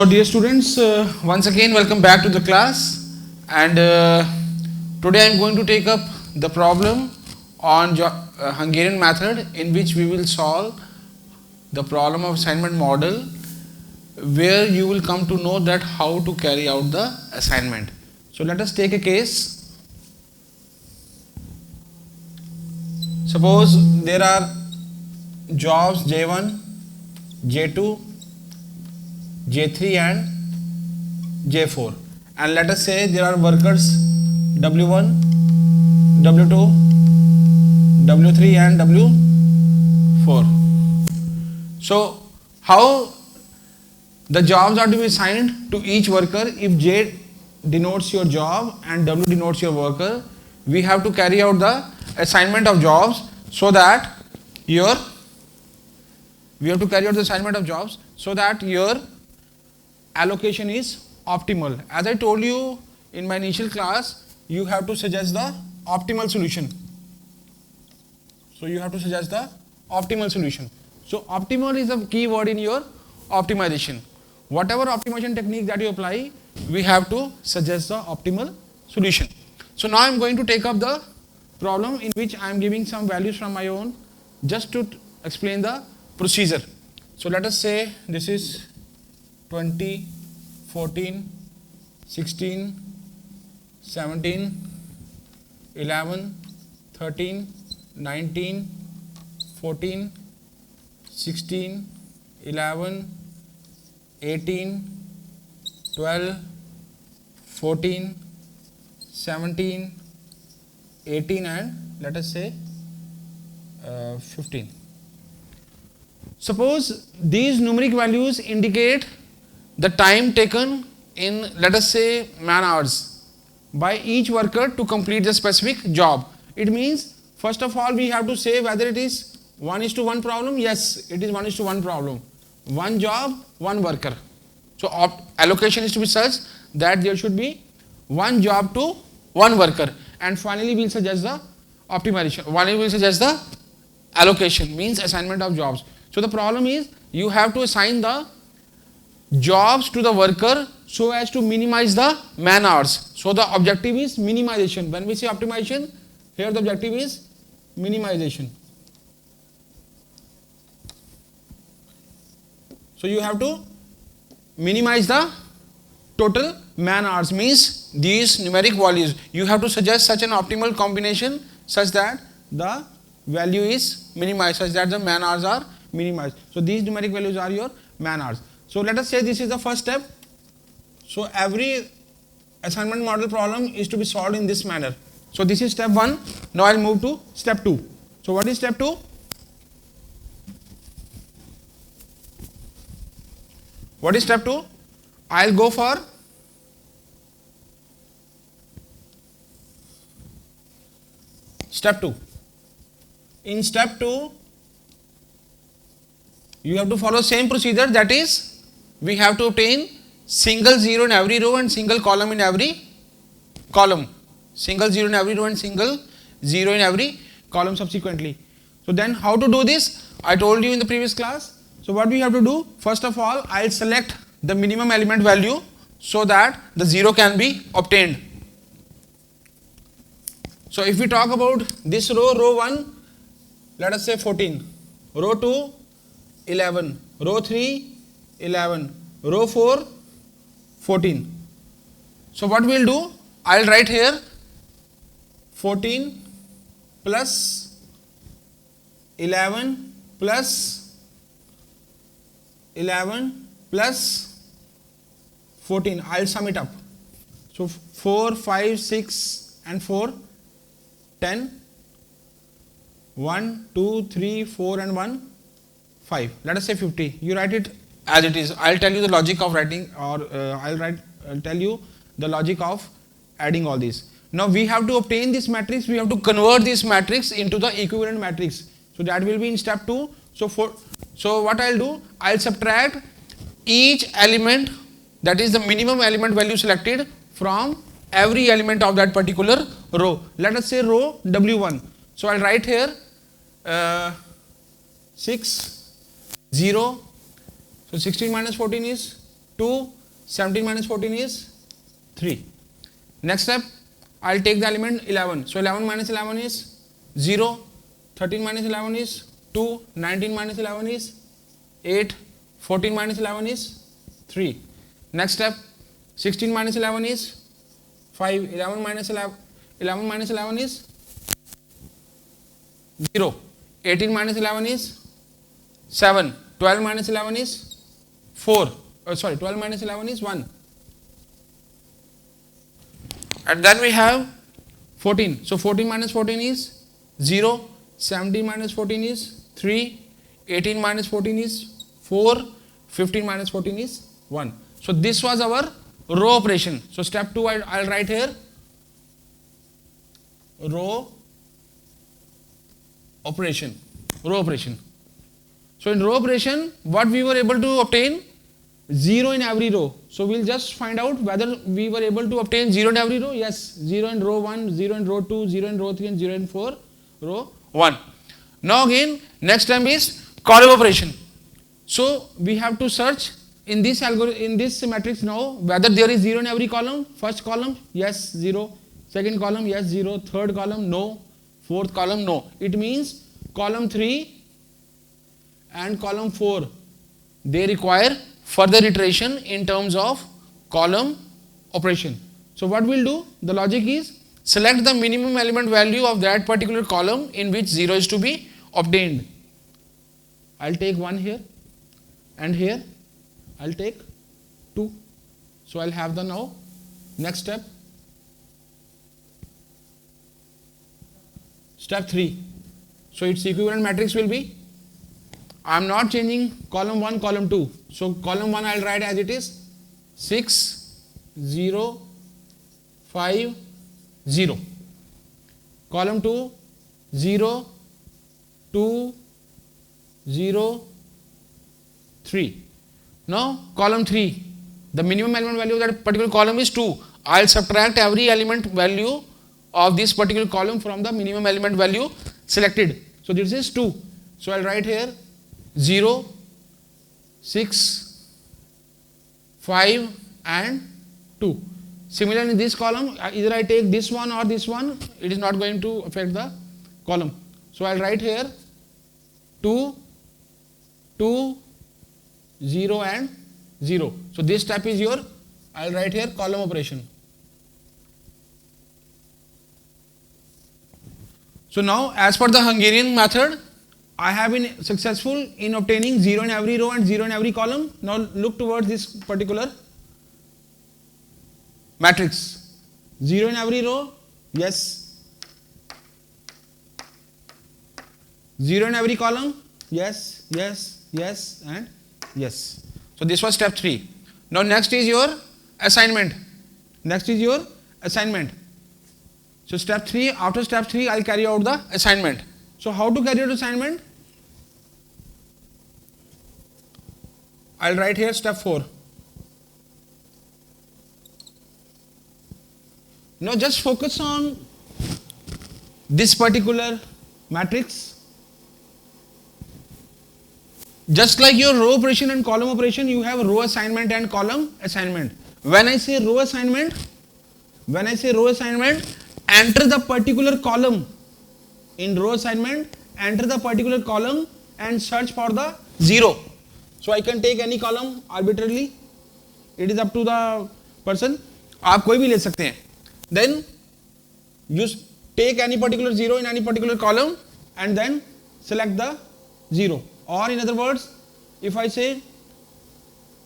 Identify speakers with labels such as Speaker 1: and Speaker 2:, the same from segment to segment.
Speaker 1: So dear students, once again welcome back to the class, and today I am going to take up the problem on Hungarian method, in which we will solve the problem of assignment model, where you will come to know that how to carry out the assignment. So let us take a case. Suppose there are jobs J1, J2, J3 and J4, and let us say there are workers W1, W2, W3 and W4. So how the jobs are to be assigned to each worker? If J denotes your job and W denotes your worker, we have to carry out the assignment of jobs so that your allocation is optimal. As I told you in my initial class, you have to suggest the optimal solution. So optimal is the key word in your optimization. Whatever optimization technique that you apply, we have to suggest the optimal solution. So now I am going to take up the problem in which I am giving some values from my own just to explain the procedure. So let us say this is 20, 14, 16, 17, 11, 13, 19, 14, 16, 11, 18, 12, 14, 17, 18 and let us say 15. Suppose these numeric values indicate the time taken in, let us say, man hours by each worker to complete the specific job. It means first of all we have to say whether it is 1:1 problem. Yes, it is 1:1 problem. One job, one worker. So allocation is to be such that there should be one job to one worker, and finally we will suggest the optimization. Finally we will suggest the allocation, means assignment of jobs. So the problem is you have to assign the jobs to the worker so as to minimize the man hours. So the objective is minimization. When we say optimization, here the objective is minimization. So you have to minimize the total man hours, means these numeric values. You have to suggest such an optimal combination such that the value is minimized, such that the man hours are minimized. So these numeric values are your man hours. So let us say this is the first step. So every assignment model problem is to be solved in this manner. So this is step 1. Now I will move to step 2. So what is step 2? What is step 2? I will go for step 2. In step 2, you have to follow same procedure, that is, we have to obtain single zero in every row and single column in every column. Single zero in every row and single zero in every column subsequently. So then how to do this? I told you in the previous class. So what we have to do? First of all, I will select the minimum element value so that the zero can be obtained. So if we talk about this row 1, let us say 14, row 2, 11, row 3, 11, row 4, 14. So what we will do? I will write here 14 plus 11 plus 11 plus 14. I will sum it up. So 4, 5, 6 and 4, 10, 1, 2, 3, 4 and 1, 5. Let us say 50. You write it as it is. I will tell you the logic of writing, or I'll tell you the logic of adding all these. Now we have to obtain this matrix. We have to convert this matrix into the equivalent matrix. So that will be in step 2. So what I'll do? I'll subtract each element, that is the minimum element value selected, from every element of that particular row. Let us say row W1. So I'll write here 6, 0. So 16 minus 14 is 2, 17 minus 14 is 3. Next step, I'll take the element 11. So 11 minus 11 is 0, 13 minus 11 is 2, 19 minus 11 is 8, 14 minus 11 is 3. Next step, 16 minus 11 is 5, 11 minus 11 is 0, 18 minus 11 is 7, 12 minus 11 is 4, 12 minus 11 is 1. And then we have 14. So 14 minus 14 is 0, 17 minus 14 is 3, 18 minus 14 is 4, 15 minus 14 is 1. So this was our row operation. So step 2 I'll write here row operation. So in row operation, what we were able to obtain? 0 in every row. So we'll just find out whether we were able to obtain 0 in every row. Yes, 0 in row 1, 0 in row 2, 0 in row 3 and 0 in 4, row 1. Now again, next time is column operation. So we have to search in this matrix now whether there is 0 in every column. First column, yes, 0. Second column, yes, 0. Third column, no. Fourth column, no. It means column 3 and column 4, they require further iteration in terms of column operation. So what we'll do, the logic is select the minimum element value of that particular column in which 0 is to be obtained. I'll take 1 here and here I'll take 2. So I'll have the now next step. Step 3. So its equivalent matrix will be, I am not changing column 1, column 2. So column 1 I'll write as it is 6, 0, 5, 0. Column 2, 0, 2, 0, 3. Now column 3, the minimum element value of that particular column is 2. I'll subtract every element value of this particular column from the minimum element value selected. So this is 2. So I'll write here 0, 6, 5 and 2. Similarly in this column, either I take this one or this one, it is not going to affect the column. So I'll write here 2, 2, 0 and 0. So this step is your, I'll write here column operation. So now as per the Hungarian method, I have been successful in obtaining 0 in every row and 0 in every column. Now look towards this particular matrix. 0 in every row, yes. 0 in every column, yes, yes, yes and yes. So this was step 3. Now next is your assignment. So step 3, after step 3 I'll carry out the assignment. So how to carry out assignment? I'll write here step 4. Now just focus on this particular matrix. Just like your row operation and column operation, you have row assignment and column assignment. When I say row assignment, enter the particular column. In row assignment, enter the particular column and search for the 0. So I can take any column arbitrarily. It is up to the person. आप कोई भी ले सकते हैं. Then you take any particular 0 in any particular column and then select the 0. Or in other words, if I say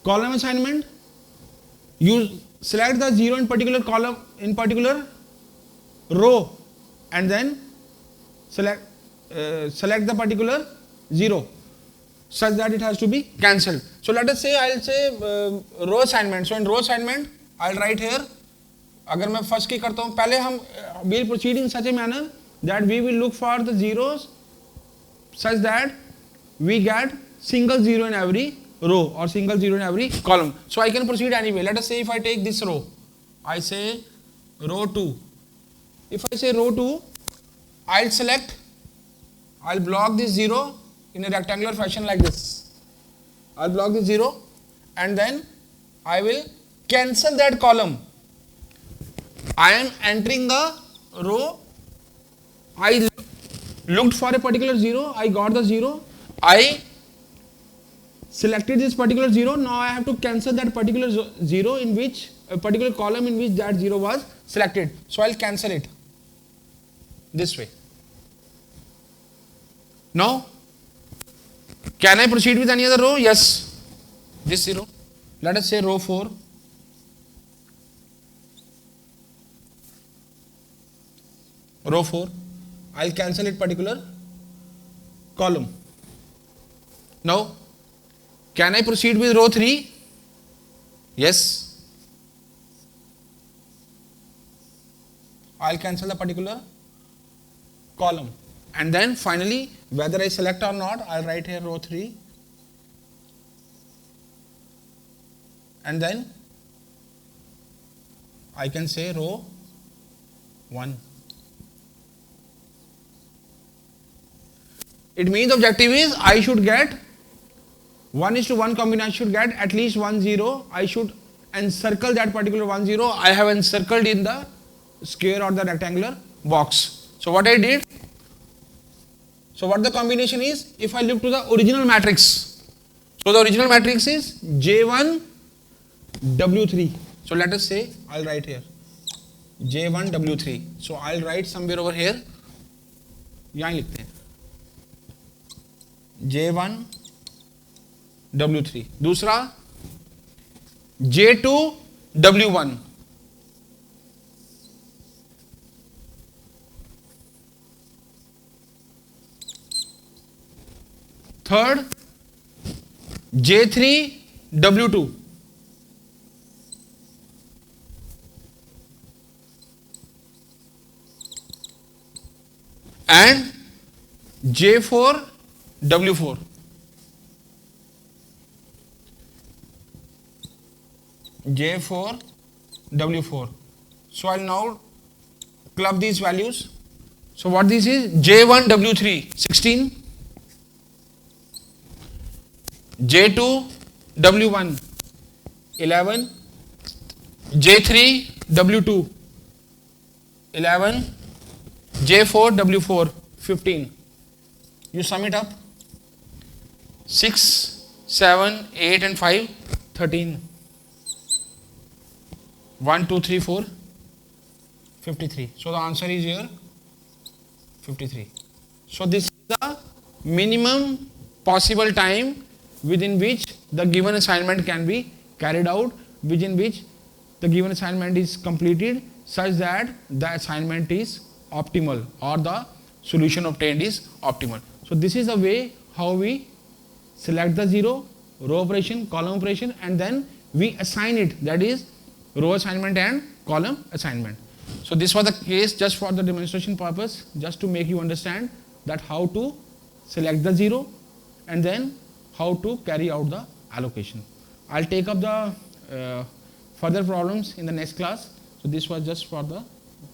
Speaker 1: column assignment, you select the 0 in particular column, in particular row, and then select the particular 0 such that it has to be cancelled. So let us say I'll say row assignment. So in row assignment I'll write here, अगर मैं first की करता हूँ, पहले हम we'll proceed in such a manner that we will look for the zeros such that we get single 0 in every row or single 0 in every column. So I can proceed anyway. Let us say if I take this row, I say row 2. If I say row 2, I'll block this 0 in a rectangular fashion like this. I'll block this 0 and then I will cancel that column. I am entering the row. I looked for a particular 0. I got the 0. I selected this particular 0. Now I have to cancel that particular 0 in which a particular column in which that 0 was selected. So I'll cancel it this way. Now, can I proceed with any other row? Yes. This 0. Let us say row 4. Row 4. I'll cancel it particular column. Now, can I proceed with row 3? Yes. I'll cancel the particular column. And then finally, whether I select or not, I'll write here row 3. And then I can say row 1. It means the objective is I should get 1:1 combination, should get at least 1 0. I should encircle that particular 1 0. I have encircled in the square or the rectangular box. So what I did, so what the combination is, if I look to the original matrix, so the original matrix is J1 W3. So let us say I'll write here J1 W3. So I'll write somewhere over here. यहाँ लिखते हैं J1 W3. दूसरा J2 W1. Third J3 W2. And J4 W4. J4 W4. So I'll now club these values. So what this is, J1 W3 16, J2 W1 11, J3 W2 11, J4 W4 15. You sum it up, 6, 7, 8 and 5, 13. 1, 2, 3, 4, 53. So the answer is here 53. So this is the minimum possible time within which the given assignment can be carried out, within which the given assignment is completed such that the assignment is optimal or the solution obtained is optimal. So this is the way how we select the 0, row operation, column operation, and then we assign it, that is row assignment and column assignment. So this was the case just for the demonstration purpose, just to make you understand that how to select the 0 and then how to carry out the allocation. I'll take up the further problems in the next class. So this was just for the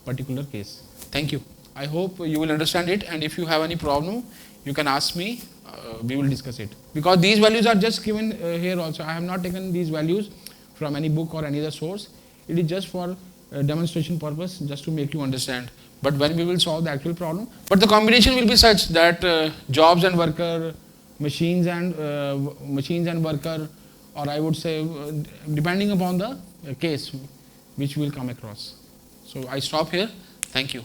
Speaker 1: particular case. Thank you. I hope you will understand it, and if you have any problem, you can ask me, we will discuss it. Because these values are just given here also. I have not taken these values from any book or any other source. It is just for demonstration purpose, just to make you understand. But when we will solve the actual problem, but the combination will be such that jobs and worker, machines and worker, or I would say depending upon the case which we will come across. So I stop here. Thank you.